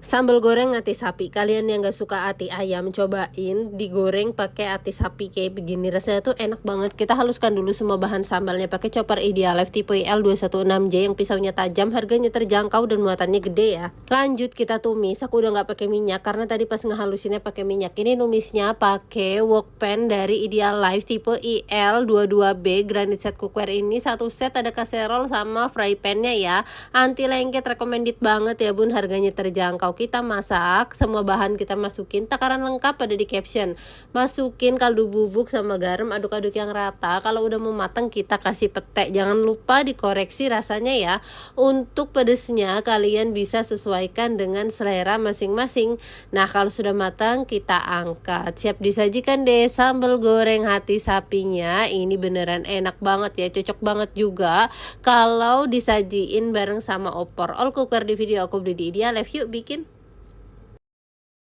Sambal goreng ati sapi. Kalian yang gak suka ati ayam, cobain digoreng pakai ati sapi kayak begini. Rasanya tuh enak banget. Kita haluskan dulu semua bahan sambalnya pakai chopper Idealife tipe IL216J yang pisaunya tajam, harganya terjangkau dan muatannya gede ya. Lanjut kita tumis. Aku udah nggak pakai minyak karena tadi pas ngehalusinnya pakai minyak. Ini numisnya pakai wok pan dari Idealife tipe IL22B granite set cookware. Ini satu set ada kaserol sama fry pan-nya ya. Anti lengket, recommended banget ya bun, harganya terjangkau. Kita masak, semua bahan kita masukin, takaran lengkap ada di caption. Masukin kaldu bubuk sama garam, aduk-aduk yang rata. Kalau udah mau matang kita kasih pete. Jangan lupa dikoreksi rasanya ya. Untuk pedesnya kalian bisa sesuaikan dengan selera masing-masing. Nah kalau sudah matang kita angkat. Siap disajikan deh sambal goreng hati sapinya. Ini beneran enak banget ya, cocok banget juga kalau disajiin bareng sama opor. All cooker di video aku beli di Idealife. Yuk bikin.